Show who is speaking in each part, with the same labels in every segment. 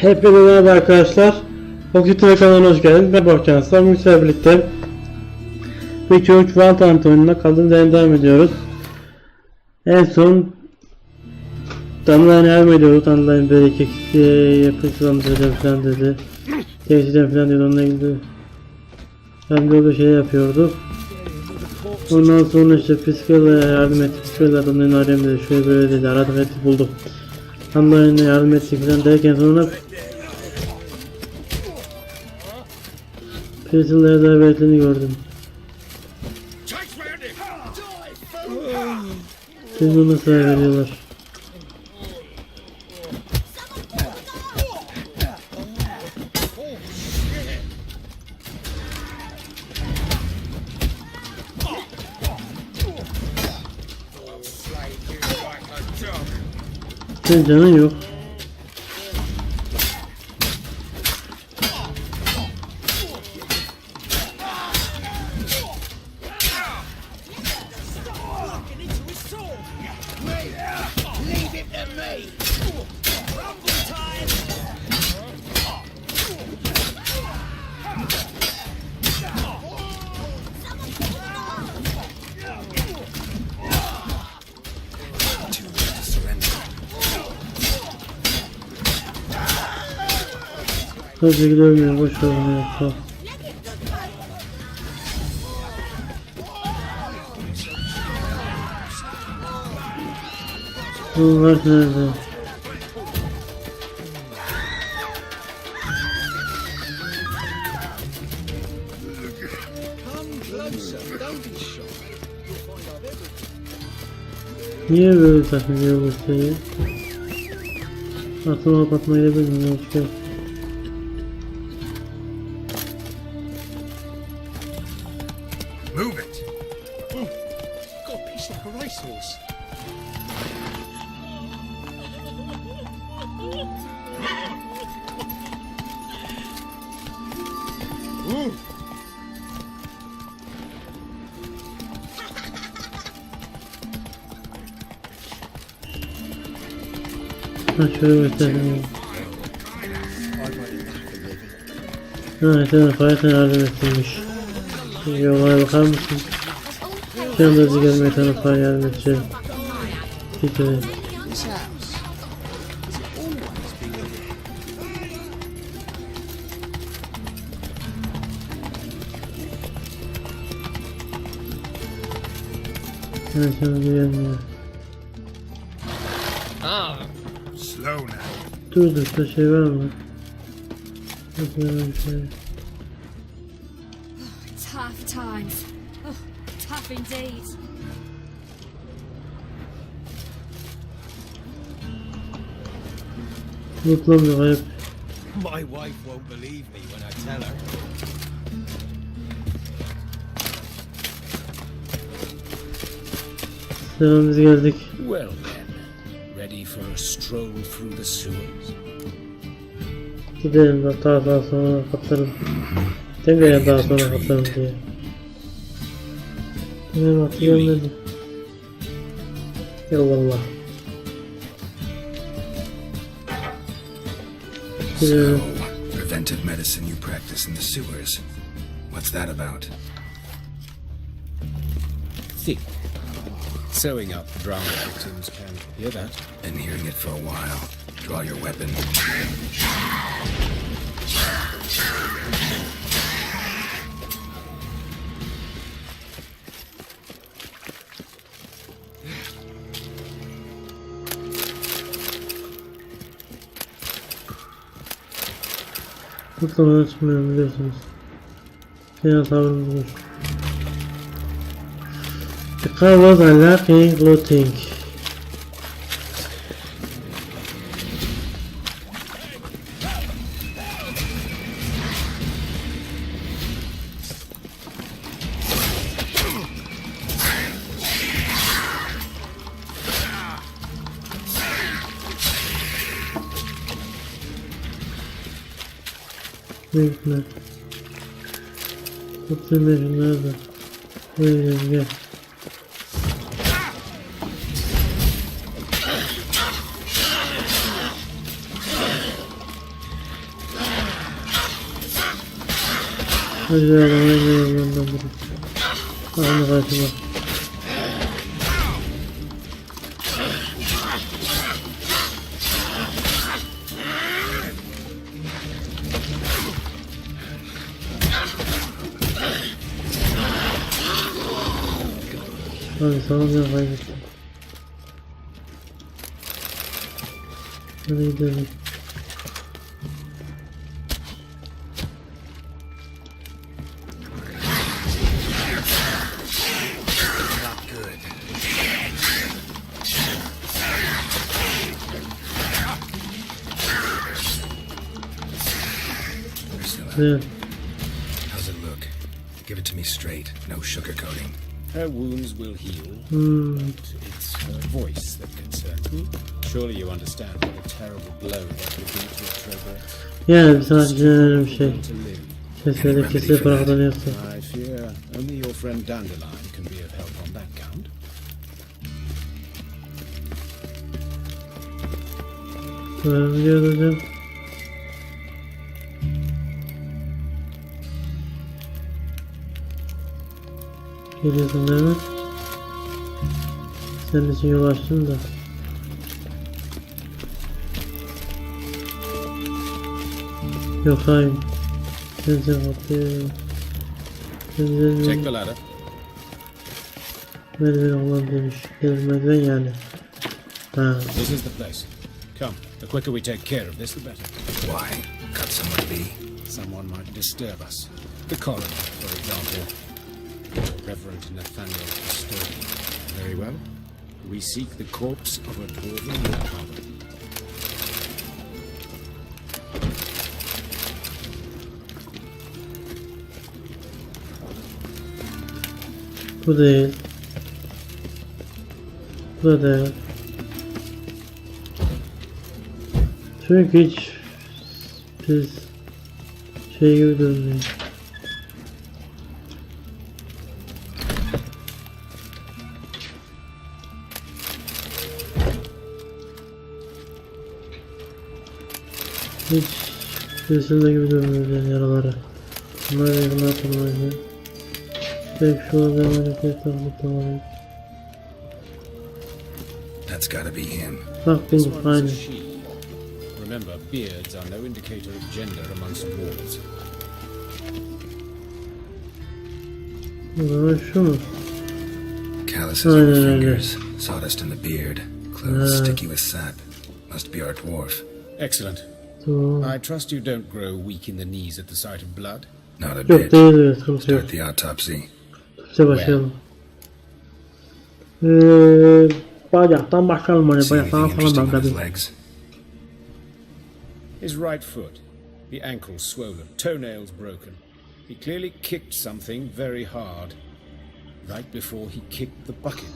Speaker 1: Hepinize merhaba arkadaşlar. Videoyu kanalına hoş geldiniz. Ben Bugün sizlerle birlikte Videoyu oyununa kaldığımız yerden devam ediyoruz. En son Kanalıma devam ediyoruz. Kanalıma böyle iki yapıştıracağım falan dedi. Değiştireceğim falan diyordu, onunla ilgili ben böyle şey yapıyorduk. Ondan sonra işte psikolojide yardım ettik. Psikolojide adamların arayayım dedi. Şöyle böyle dedi. Aradık ettik bulduk. Anlayana yardım ettik falan derken sonra Pistol'lara davetlerini gördüm. Şimdi ona sıra veriyorlar. Senin canın yok. Hadi gidelim, boş ver bunu yapalım. Bunlar nerede? Niye böyle takılıyor bu şeyi? Aklıma bakmayı bilmiyorum.
Speaker 2: Move it! Got a piece like a racehorse.
Speaker 1: Ha şöyle göstereyim. Ha sen fayda yardım ettirmiş. Yollara bakar mısın? Şu anda bizi gelmeye tarafa yardım edeceğim. Gidelim. Evet şu anda gelmiyor. Dur şurada şey var mı?
Speaker 3: Tough times. Oh, tough indeed.
Speaker 1: Mutlamıyor kayıp.
Speaker 2: My wife won't believe me when I tell her.
Speaker 1: Selam, biz geldik.
Speaker 4: Well then, ready for a stroll through the sewers?
Speaker 1: Gidelim bak, daha sonra kapatırım. Tekrar daha sonra kapatırım diye. Ne bak, gelmedi. Eyvallah.
Speaker 2: So, preventive medicine you practice in the sewers. What's that about?
Speaker 4: Think. Sewing up drowning victims can hear that.
Speaker 2: Been hearing it for a while. Draw your weapon.
Speaker 1: Mutlaka açmıyorum, biliyorsunuz. Fena tavrımız var. The car was unlocking looting. Büyükler. Oturmayın nerede? Buraya gel. Hadi ya yandan vurun. Aynı karşıma. Hadi sana bir kaybettim. Hadi gidelim. Yeah.
Speaker 2: How's it look? Give it to me straight, no sugarcoating.
Speaker 4: Her wounds will heal. It's her voice that concerns me. Surely you understand what a terrible blow that would be to her progress.
Speaker 1: Yani bir sanatçının önemli bir şey.
Speaker 4: To live.
Speaker 1: Sesleri kesip bırakılıyorsa.
Speaker 4: I fear only your friend Dandelion can be of help on that count.
Speaker 1: Biliyoruz hocam. Geliyorsun değil mi? Senin için yol açtım da. Yok hayır. Sen kapatıyor.
Speaker 4: Check the ladder.
Speaker 1: Merdiven olan demiş. Merdiven yani. Ha.
Speaker 4: This is the place. Come, the quicker we take care of this, the better.
Speaker 2: Why? Got somewhere to be?
Speaker 4: Someone might disturb us. The coroner, for example. Reverend Nathaniel Custodian. Very well. We seek the corpse of a dwarven woodcarver.
Speaker 1: Bu değil. Bu da değil. Çünkü hiç biz şey gibi durmuyor. Hiç resimde gibi durmuyor yani yaraları. Bunlar yakınlar tanımayı. Belki şu an devam edip tanımayı.
Speaker 2: That's gotta be him.
Speaker 1: Bak
Speaker 4: This
Speaker 1: bulduk
Speaker 4: one's a
Speaker 1: aynı.
Speaker 4: she. Remember, beards are no indicator of gender amongst dwarves.
Speaker 1: O zaman şu mu?
Speaker 2: Calluses on the
Speaker 1: Aynen öyle.
Speaker 2: fingers, sawdust in the beard, clothes
Speaker 1: Ha.
Speaker 2: sticky with sap. Must be our dwarf.
Speaker 4: Excellent.
Speaker 1: Tamam.
Speaker 4: I trust you don't grow weak in the knees at the sight of blood.
Speaker 2: Not a
Speaker 1: Yok
Speaker 2: bit.
Speaker 1: değil öyle sıkıntı yok.
Speaker 2: Start the autopsy.
Speaker 1: Türkçe başlayalım. Bacaktan başlayalım hani
Speaker 2: See
Speaker 1: bacaktan
Speaker 2: anything
Speaker 1: falan
Speaker 2: interesting
Speaker 1: ben
Speaker 2: on his
Speaker 1: tabii.
Speaker 2: legs?
Speaker 4: His right foot, the ankle swollen, toenails broken. He clearly kicked something very hard, right before he kicked the bucket.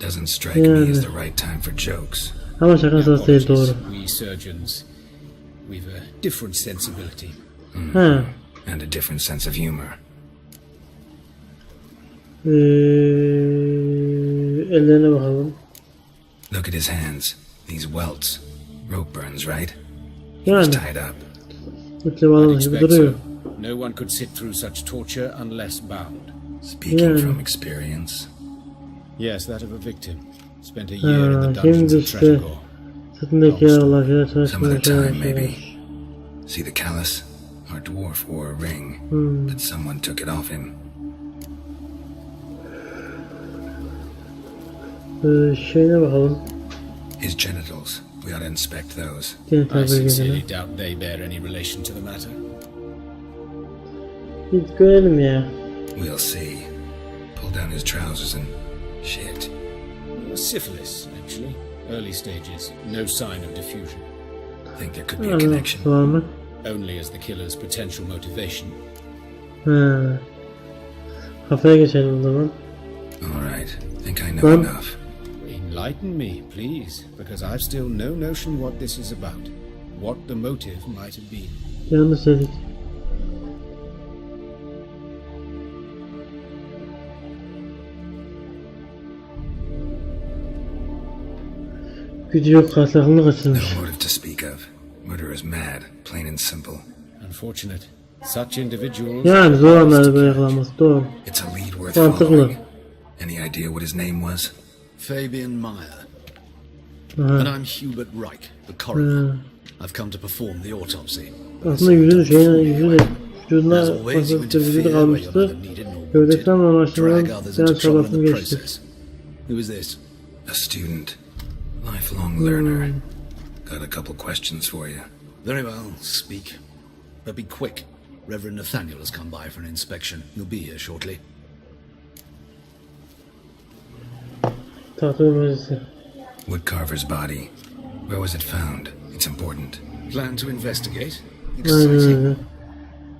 Speaker 2: Doesn't strike me as the right time for jokes.
Speaker 1: Ama şaka sırası değil doğru.
Speaker 4: We surgeons, we've a different sensibility.
Speaker 1: Ha.
Speaker 2: And a different sense of humor.
Speaker 1: Ellerine bakalım.
Speaker 2: Look at his hands. These welts. Rope burns, right? He was
Speaker 1: Yani.
Speaker 2: tied up.
Speaker 1: Türkçe
Speaker 4: I'd
Speaker 1: bağlı gibi
Speaker 4: expect
Speaker 1: duruyor.
Speaker 4: so. No one could sit through such torture unless bound.
Speaker 2: Speaking
Speaker 1: Yeah.
Speaker 2: from experience.
Speaker 4: Yes, that of a victim. Spent a year in the
Speaker 1: Şimdi
Speaker 4: dungeons of
Speaker 1: işte
Speaker 4: Tretegor.
Speaker 1: sırtındaki yaralar şöyle
Speaker 2: Some
Speaker 1: çalışmaya
Speaker 2: other time,
Speaker 1: çalışmaya.
Speaker 2: maybe. See the callus? Our dwarf wore a ring, but someone took it off him.
Speaker 1: Şeyine bakalım.
Speaker 2: His genitals. We ought to inspect those.
Speaker 1: Genital
Speaker 4: I sincerely
Speaker 1: bölgesine.
Speaker 4: doubt they bear any relation to the matter.
Speaker 1: Bir görelim ya.
Speaker 2: We'll see. Pull down his trousers and... shit.
Speaker 4: Syphilis, actually. Early stages. No sign of diffusion.
Speaker 2: Think there could be a connection.
Speaker 1: Var mı?
Speaker 4: Only as the killer's potential motivation.
Speaker 1: Ha. Kafaya geçelim o zaman.
Speaker 2: Alright. Think I know
Speaker 1: Well-
Speaker 2: enough.
Speaker 4: Enlighten me, please, because I've still no notion what this is about. What the motive might have been.
Speaker 1: Yanlış dedik. Gücü yok, kasaklığını kaçırmış.
Speaker 2: No motive to speak of. Murderer's mad, plain and simple.
Speaker 4: Unfortunate. Such individuals.
Speaker 1: Yani zor anları böyle yakalanması doğru.
Speaker 2: It's a lead worth
Speaker 1: Mantıklı.
Speaker 2: following. Any idea what his name was?
Speaker 5: Fabian Meyer.
Speaker 1: Aha.
Speaker 5: And I'm Hubert Reich, the coroner. I've come to perform the autopsy.
Speaker 1: Aslında yüzünü vücuduna
Speaker 5: As always, you
Speaker 1: basıp vücudu
Speaker 5: interfere where you're
Speaker 1: kalmıştı.
Speaker 5: neither needed nor
Speaker 1: Gövdesinden
Speaker 5: wanted.
Speaker 1: amaçlanan
Speaker 5: Drag others
Speaker 1: biraz
Speaker 5: into trouble in
Speaker 1: çabasını
Speaker 5: the
Speaker 1: geçti.
Speaker 5: process. Who is this?
Speaker 2: A student. Lifelong learner. Got a couple questions for you.
Speaker 5: Very well, speak. But be quick. Reverend Nathaniel has come by for an inspection. He'll be here shortly.
Speaker 1: Tahta müzesi.
Speaker 2: Woodcarver's body. Where was it found? It's important.
Speaker 5: Plan to investigate?
Speaker 1: Aynen
Speaker 5: Exciting.
Speaker 1: öyle.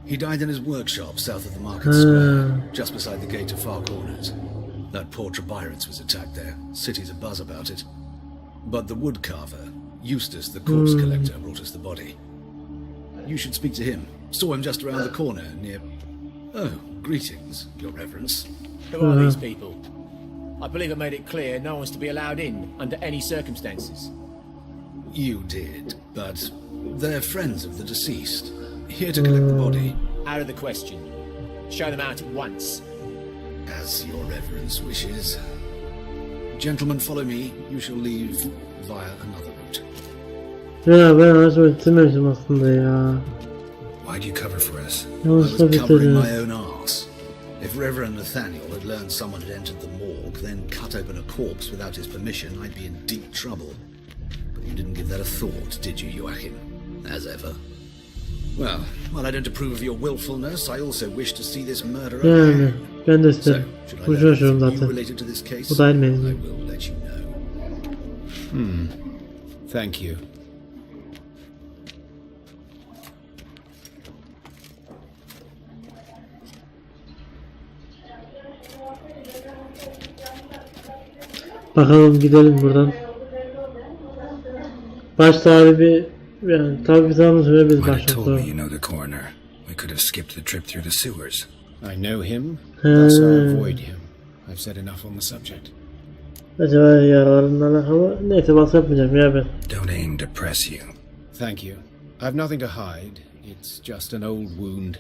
Speaker 5: He died in his workshop south of the market square, just beside the gate to Far Corners. That poor Trebirates was attacked there. City's abuzz about it. But the woodcarver, Eustace, the corpse collector, brought us the body. You should speak to him. Saw him just around the corner near... Oh, greetings, your reverence.
Speaker 6: Who are these people? I believe I made it clear no one's to be allowed in under any circumstances.
Speaker 5: You did, but they're friends of the deceased. Here to collect the body.
Speaker 6: Out of the question. Show them out at once.
Speaker 5: As your reverence wishes. Gentlemen, follow me. You shall leave via another route.
Speaker 1: Ya ben araçla bitirmemişim aslında ya.
Speaker 2: Why'd you cover for us?
Speaker 5: I
Speaker 1: Yanlışla
Speaker 5: was covering
Speaker 1: bitirdim.
Speaker 5: my own arse. If Reverend Nathaniel had learned someone had entered the morgue, then cut open a corpse without his permission, I'd be in deep trouble. But you didn't give that a thought, did you, Joachim? As ever. Well, while I don't approve of your willfulness, I also wish to see this murder
Speaker 1: Yani
Speaker 5: over.
Speaker 1: ben de
Speaker 5: So,
Speaker 1: isterim.
Speaker 5: should I
Speaker 1: Uğraşıyorum
Speaker 5: learn anything
Speaker 1: zaten.
Speaker 5: related to this case,
Speaker 1: Bu da aynı
Speaker 5: I
Speaker 1: mevzu.
Speaker 5: will let you know.
Speaker 4: Thank you.
Speaker 1: Bakalım gidelim buradan. Baş sahibi yani tabi bir zaman süre biz
Speaker 2: Might have
Speaker 1: başladık.
Speaker 2: told me you know the coroner. We could have skipped the trip through the sewers.
Speaker 4: I know him, thus I avoid him. I've said enough on the subject.
Speaker 1: Acaba yaralarından alakalı neyse bahs yapmayacağım ya ben.
Speaker 2: Don't aim to press you.
Speaker 4: Thank you. I've nothing to hide. It's just an old wound,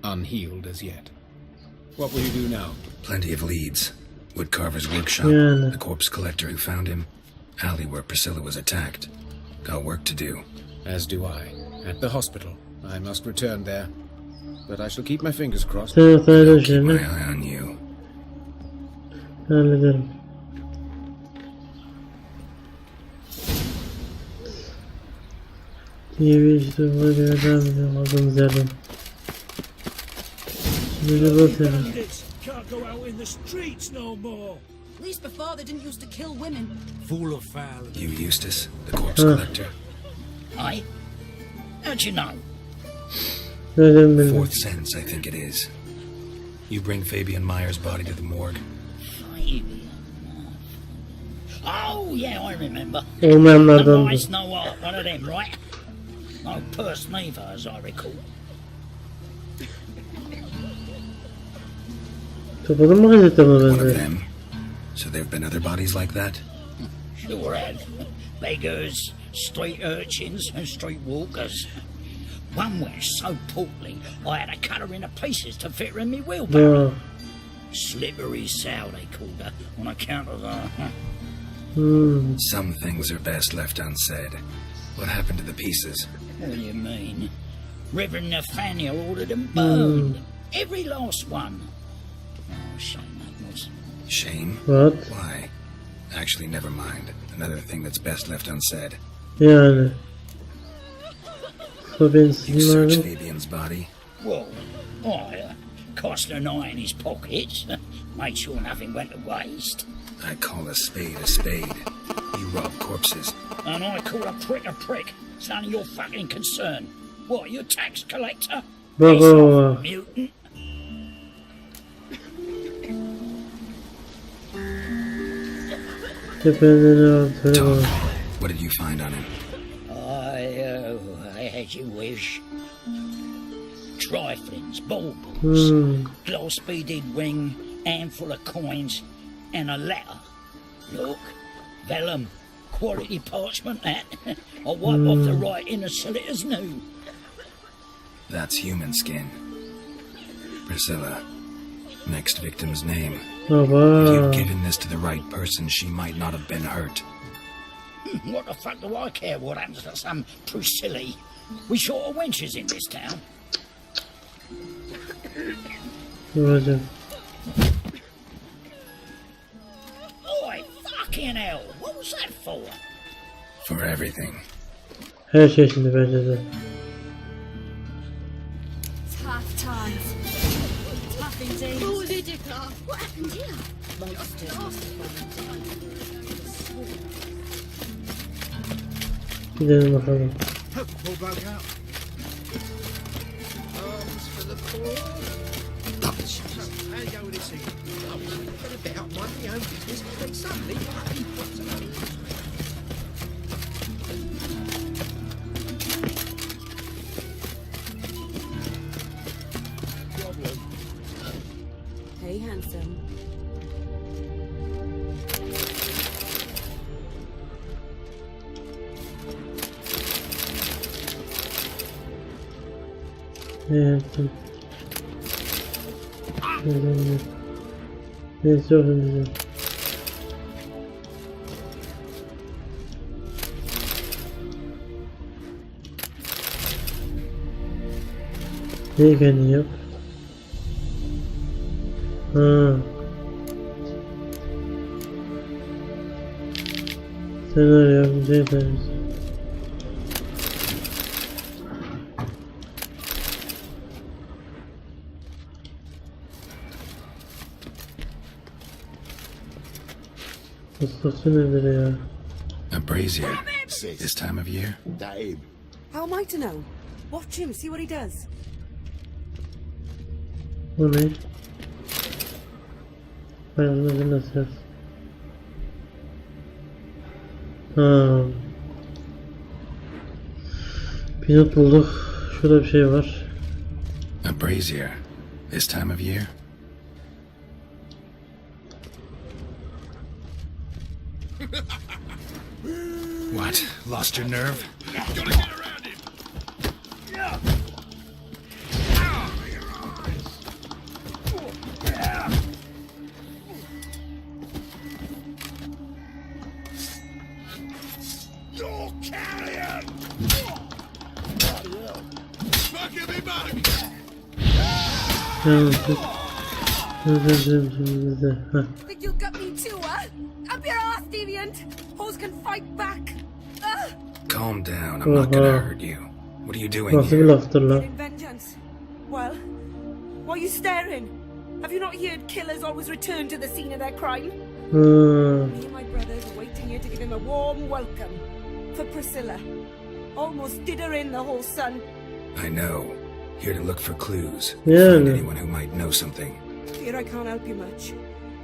Speaker 4: unhealed as yet. What will you do now?
Speaker 2: Plenty of leads. Woodcarver's workshop,
Speaker 1: Yani.
Speaker 2: the corpse collector who found him, alley where Priscilla was attacked. Got work to do.
Speaker 4: As do I. At the hospital. I must return there. But I shall keep my fingers crossed.
Speaker 1: Sen hastanede
Speaker 2: Keep my
Speaker 1: işlerini
Speaker 2: eye on you.
Speaker 1: hallederim. Diye bir işte buna göre devam edelim aldığımız yerden. Şimdi de basıyorum.
Speaker 7: Bandits can't go out in the streets no more.
Speaker 8: At least before they didn't used to kill women.
Speaker 7: Full of foul.
Speaker 2: You, Eustace, the corpse collector.
Speaker 9: Aye? How'd you know?
Speaker 1: Nereden bildin?
Speaker 2: Fourth sense, I think it is. You bring Fabian Meyer's body to the morgue.
Speaker 9: Fabian. Oh, yeah, I remember. The
Speaker 1: Olmayanlardan
Speaker 9: mice know one of them, right? No person either, as I recall.
Speaker 1: Topadın mı gazete bunu
Speaker 2: One of
Speaker 1: bende?
Speaker 2: them. So there have been other bodies like that?
Speaker 9: Sure had. Beggars, street urchins, and street walkers. One was so portly, I had to cut her into pieces to fit her in me wheelbarrow.
Speaker 1: Ya.
Speaker 9: Slippery sow, they called her, on account of her.
Speaker 2: Some things are best left unsaid. What happened to the pieces?
Speaker 9: What do you mean? Reverend Nathaniel ordered them burned. Every last one. Oh, shame that was.
Speaker 2: Shame?
Speaker 1: What?
Speaker 2: Why? Actually, never mind. Another thing that's best left unsaid.
Speaker 1: Yani. So ben
Speaker 2: You
Speaker 1: sizin
Speaker 2: searched
Speaker 1: varım.
Speaker 2: Fabian's body?
Speaker 9: Well, I cast an eye in his pockets, made sure nothing went to waste.
Speaker 2: I call a spade a spade. You rob corpses.
Speaker 9: And I call a prick. It's none of your fucking concern. What, you tax collector?
Speaker 1: Bak
Speaker 9: Piss off,
Speaker 1: bak.
Speaker 9: mutant.
Speaker 1: Tependen altı.
Speaker 2: Talk.
Speaker 1: Bak.
Speaker 2: What did you find on him?
Speaker 9: As you wish. Triflings, baubles, glass-beaded ring, handful of coins, and a letter. Look, vellum, quality parchment that. I'll wipe off the writing and sell it as new.
Speaker 2: That's human skin. Priscilla. Next victim's name.
Speaker 1: Baba.
Speaker 2: If you'd given this to the right person, she might not have been hurt.
Speaker 9: What the fuck do I care what happens to some Priscilla? We short of wenches in this town.
Speaker 1: Hocam.
Speaker 9: Oi, fucking hell! What was that for?
Speaker 2: For everything.
Speaker 1: Her şey şimdi bence de.
Speaker 3: Tough times. Tough indeed.
Speaker 8: Oh, Lydica, what happened here?
Speaker 1: Gidelim bakalım.
Speaker 7: Pull back out.
Speaker 10: Arms for the poor. How you go with this evening? I was going to bet up my own business, and suddenly, what's the matter?
Speaker 8: Hey, handsome.
Speaker 1: Yaptım. Neyse olsun bizim. Neyi kendin yap? Ha. Senaryo bize yaparız. Ustası nedir ya?
Speaker 2: A brazier. This time of year?
Speaker 10: Dave.
Speaker 8: How am I to know? Watch him, see what he does.
Speaker 1: Bu ne? Hayalımızı nasıl yaz? Ha. Pinot bulduk. Şurada bir şey var.
Speaker 2: A brazier. This time of year? What? Lost your nerve?
Speaker 7: Gotta get around him. You're carrion! Bucket me back!
Speaker 1: Yalnız. Özledim şimdi de. Heh.
Speaker 8: Think you'll get me too, huh? Up your ass, deviant! Hoes can fight back!
Speaker 2: Calm down. I'm not gonna hurt you. What are you doing
Speaker 1: Nasıl bir
Speaker 2: here?
Speaker 1: laftır lan?
Speaker 8: In vengeance. Well, why are you staring? Have you not heard killers always return to the scene of their crime?
Speaker 1: Ha.
Speaker 8: Me and my brothers are waiting here to give him a warm welcome. For Priscilla. Almost did her in, the whole son.
Speaker 2: I know. Here to look for clues.
Speaker 1: Yeah.
Speaker 2: Find anyone who might know something.
Speaker 8: Fear I can't help you much.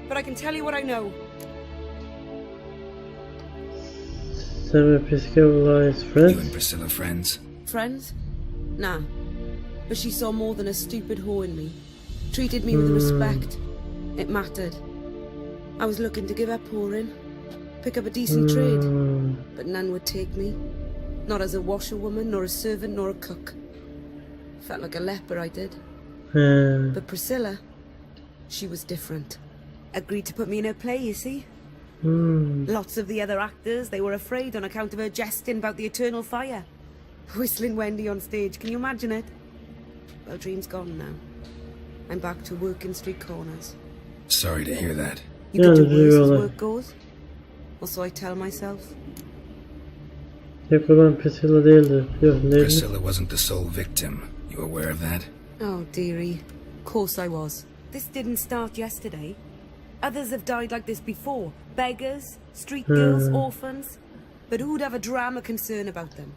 Speaker 8: But I can tell you what I know.
Speaker 1: Semi Piscavali's
Speaker 2: You and
Speaker 1: friends.
Speaker 2: Priscilla friends?
Speaker 8: Friends? Nah. But she saw more than a stupid whore in me. Treated me with respect. It mattered. I was looking to give up whoring. Pick up a decent trade. But none would take me. Not as a washerwoman, nor a servant, nor a cook. Felt like a leper, I did.
Speaker 1: He.
Speaker 8: But Priscilla, she was different. Agreed to put me in her play, you see. Lots of the other actors, they were afraid on account of her jesting about the eternal fire. Whistling Wendy on stage, can you imagine it? Well, dream's gone now. I'm back to working street corners.
Speaker 2: Sorry to hear that.
Speaker 8: You could do
Speaker 1: Yeah,
Speaker 8: worse as
Speaker 1: really.
Speaker 8: work goes. Or so I tell myself.
Speaker 1: Tek olan Priscilla değildi. Yok neydi?
Speaker 2: Priscilla wasn't the sole victim. You aware of that?
Speaker 8: Oh, dearie. Of course I was. This didn't start yesterday. Others have died like this before. Beggars, street girls, orphans. But who'd have a drama concern about them?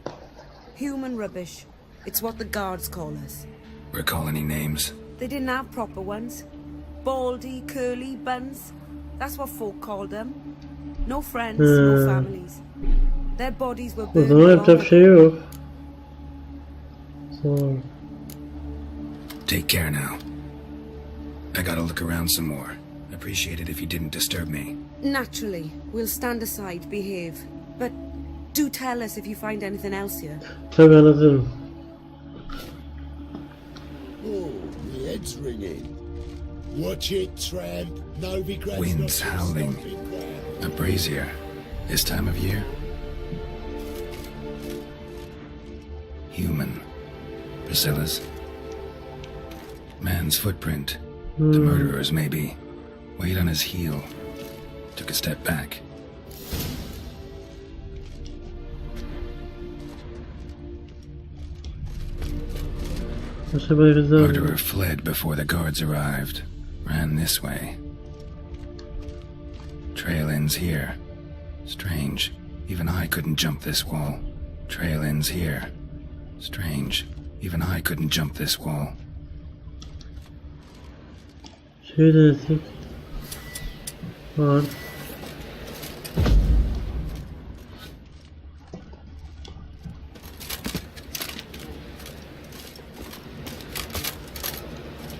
Speaker 8: Human rubbish. It's what the guards call us.
Speaker 2: Recall any names?
Speaker 8: They didn't have proper ones. Baldy, curly, buns. That's what folk called them. No friends, no families. Their bodies were
Speaker 1: O
Speaker 8: burned
Speaker 1: zaman yapacak bir
Speaker 8: along.
Speaker 1: şey yok. Tamam.
Speaker 2: Take care now. I gotta look around some more. Appreciate it if you didn't disturb me.
Speaker 8: Naturally, we'll stand aside, behave. But do tell us if you find anything else here.
Speaker 1: Tabii anlatırım.
Speaker 7: phone's ringing. Watch it, tramp. No regrets.
Speaker 2: Winds howling. A brazier. This time of year. Human. Priscilla's. Man's footprint. The murderer's maybe. Weight on his heel. Took a step back. Murderer fled before the guards arrived. Ran this way. Trail ends here. Strange. Even I couldn't jump this wall. Trail ends here. Strange. Even I couldn't jump this wall.
Speaker 1: Şey denesek. Var.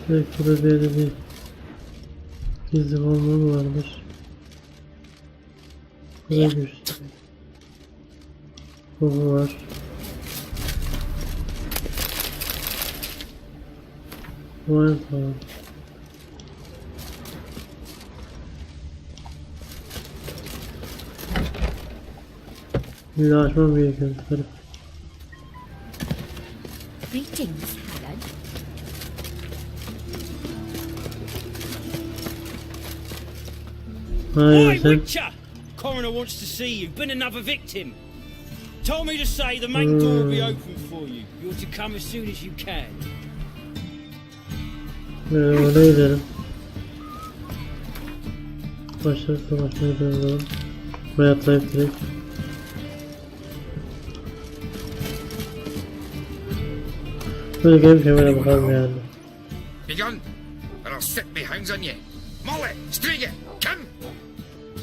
Speaker 1: Belki burada bir yerde bir gizli bomba vardır. Buraya düştü. Bu var. Var tamam. Bir açmam gerekiyor.
Speaker 3: Greetings, Helen.
Speaker 1: Hayır sen.
Speaker 11: Witcher! Coroner wants to see you. Been another victim. Told me to say the main door will be open for you. You're to come as soon as you can.
Speaker 1: Oraya gidelim. Başları savaşmaya dönüyorum. Buraya atlayıp direkt. Böyle gelip kamera bakalım yani.
Speaker 10: Begun, or I'll set my hounds on you. Molly, Striga, come!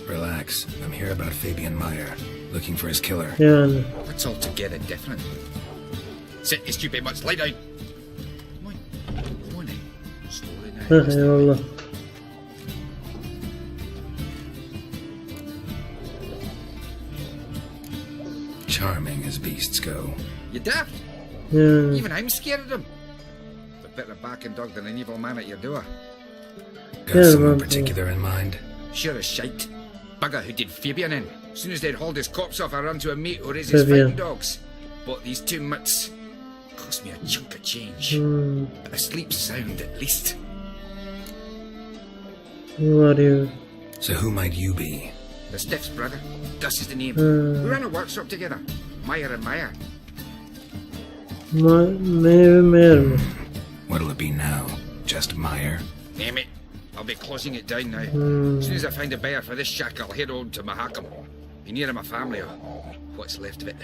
Speaker 2: Relax. I'm here about Fabian Meyer. Looking for his killer.
Speaker 1: Yani.
Speaker 10: It's altogether different. Sit your stupid butts, lie down. Come on then. Slowly now.
Speaker 1: Eyvallah.
Speaker 2: Charming as beasts go.
Speaker 10: You daft?
Speaker 1: Yani.
Speaker 10: Even I'm scared of them. A better backing dog than an evil man at your door.
Speaker 2: Got someone particular in mind?
Speaker 10: Sure as shite. Bugger who did Fabian in. As soon as they'd hauled his corpse off, I ran to a mate who raises fighting dogs. Bought these 2 mutts. Cost me a chunk of change. But I sleep sound at least.
Speaker 1: Who are you?
Speaker 2: So who might you be?
Speaker 10: The Stiff's brother. Gus is the name. We ran a workshop together. Meyer and Meyer.
Speaker 1: Meyer.
Speaker 2: What'll it be now? Just Meyer?
Speaker 10: Name it. I'll be closing it down now. As soon as I find a buyer for this shack, I'll head on to Mahakam. Be near my family or what's left of it.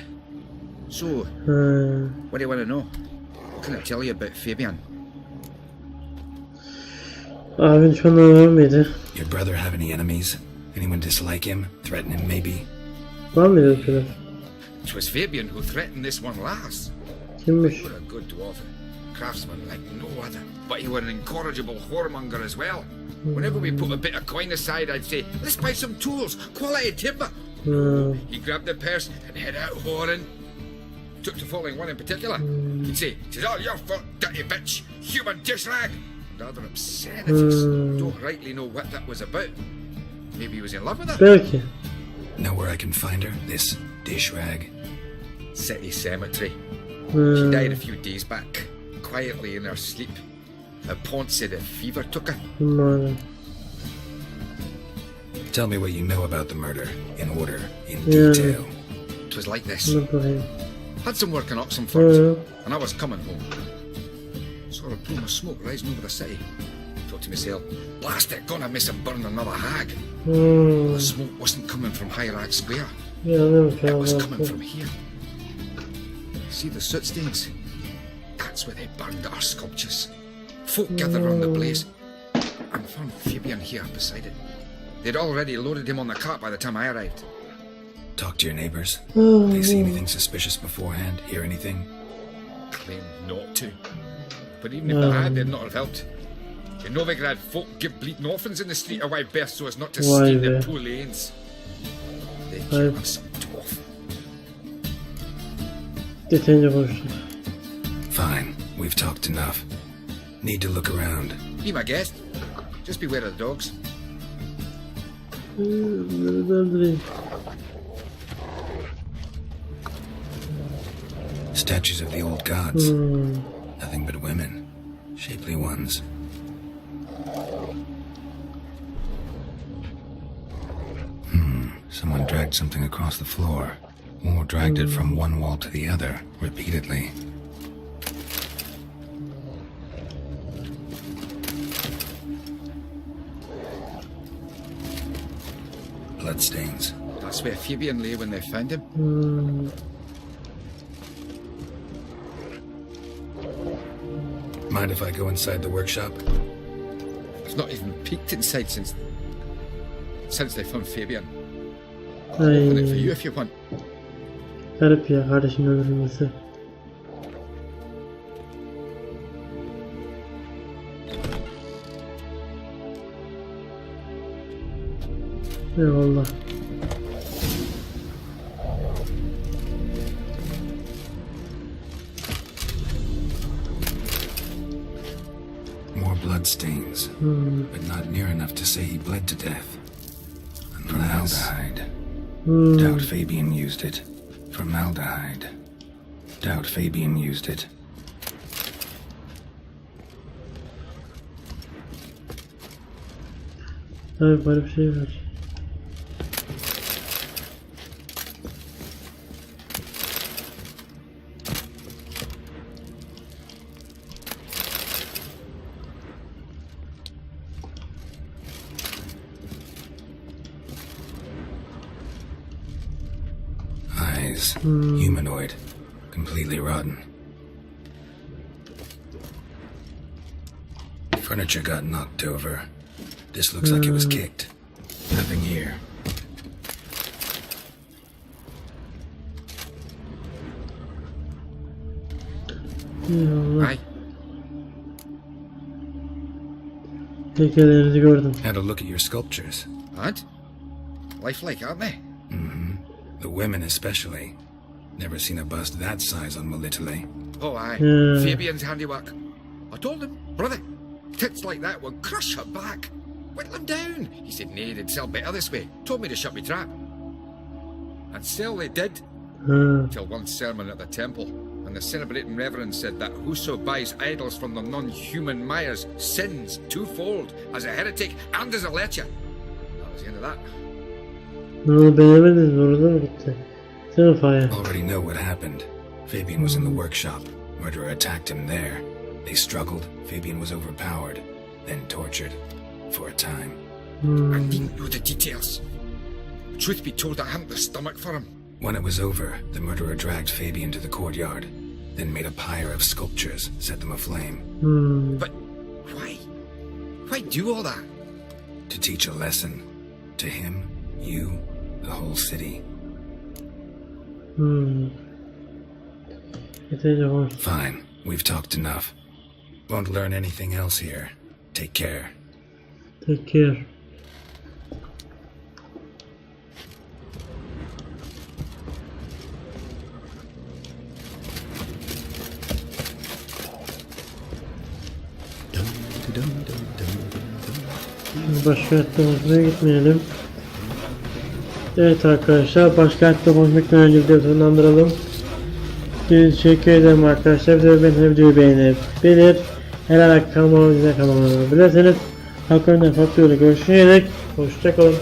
Speaker 10: So, what do you want to know? What can I tell you about Fabian?
Speaker 1: Abin düşmanları var mıydı?
Speaker 2: Your brother have any enemies? Anyone dislike him? Threaten him maybe?
Speaker 1: Var mıydı o kadar?
Speaker 10: It was Fabian who threatened this one last.
Speaker 1: Kimmiş?
Speaker 10: He was a good dwarf, craftsman like no other. But he was an incorrigible whoremonger as well. Whenever we put a bit of coin aside, I'd say, let's buy some tools, quality timber. He'd grab the purse and head out whoring. Took to following one in particular. He'd say, "'Tis all your fault, dirty bitch, human dish rag." And other obscenities. Don't rightly know what that was about. Maybe he was in love with her.
Speaker 1: Belki.
Speaker 2: Know where I can find her? This dish rag?
Speaker 10: City cemetery. She died a few days back, quietly in her sleep. Her pont said a fever took her.
Speaker 2: Tell me what you know about the murder, in order, in detail.
Speaker 10: It was like this. Had some work in Oxenford, and I was coming home. Saw a plume of smoke rising over the city. Thought to myself, blast it, gonna miss and burn another hag. The smoke wasn't coming from Hierarch Square. It was coming from here. See the soot stains? That's where they burned our sculptures. Folk gathered around the blaze and found Fabian here beside it. They'd already loaded him on the cart by the time I arrived.
Speaker 2: Talk to your neighbors. They see anything suspicious beforehand? Hear anything?
Speaker 10: Claimed not to. But even if they had, they'd not have helped. In Novigrad, folk give bleeding orphans in the street a wide berth so as not to stain their poor lanes. They gave us some dwarf.
Speaker 1: Detence konuştuk.
Speaker 2: Fine, we've talked enough. Need to look around.
Speaker 10: Be my guest. Just beware of the dogs.
Speaker 2: Statues of the old gods. Nothing but women. Shapely ones. Someone dragged something across the floor. Or dragged it from one wall to the other, repeatedly. Bloodstains.
Speaker 10: That's where Fabian lay when they found him.
Speaker 2: Mind if I go inside the workshop?
Speaker 10: I've not even peeked inside since they found Fabian.
Speaker 1: Ay,
Speaker 10: Open it for you if you want.
Speaker 1: garip ya kardeşin öldürülmesi. Eyvallah.
Speaker 2: More bloodstains, but not near enough to say he bled to death. Formaldehyde. Doubt Fabian used it. Formaldehyde. Doubt Fabian used it.
Speaker 1: Tabii böyle bir şey var.
Speaker 2: Eyes. Humanoid. Completely rotten. Furniture got knocked over. This looks like it was kicked. Nothing here.
Speaker 1: Eyvallah.
Speaker 10: Aye.
Speaker 1: Heykellerinizi gördüm.
Speaker 2: Had a look at your sculptures.
Speaker 10: And? Lifelike, aren't they?
Speaker 2: The women especially. Never seen a bust that size on Melitele.
Speaker 10: Oh, aye. Fabian's handiwork. I told him, brother, tits like that will crush her back. Whittle him down. He said, nay, they'd sell better this way. Told me to shut me trap. And sell they did. Till one sermon at the temple. And the celebrating reverend said that whoso buys idols from the non-human Myers sins twofold, as a heretic and as a lecher. That was the end of that.
Speaker 1: Ne oldu, beğenmediniz mi? Orada mı gitti? Sen fire.
Speaker 2: Already know what happened. Fabian was in the workshop. Murderer attacked him there. They struggled. Fabian was overpowered. Then tortured. For a time.
Speaker 10: I needn't know the details. Truth be told, I hadn't the stomach for him.
Speaker 2: When it was over, the murderer dragged Fabian to the courtyard. Then made a pyre of sculptures, set them aflame.
Speaker 10: But why? Why do all that?
Speaker 2: To teach a lesson. To him, you, the whole city.
Speaker 1: Yeterince hoş.
Speaker 2: Fine, we've talked enough. Won't learn anything else here. Take care.
Speaker 1: Take care. Başkentte konuşmaya gitmeyelim. Evet arkadaşlar, başkentte konuşmaktan önce videoyu sonlandıralım. Teşekkür ederim arkadaşlar. Videoyu beğenip kanalıma abone olabilirsiniz. Hakkında farklı görüşürüz. Hoşçakalın.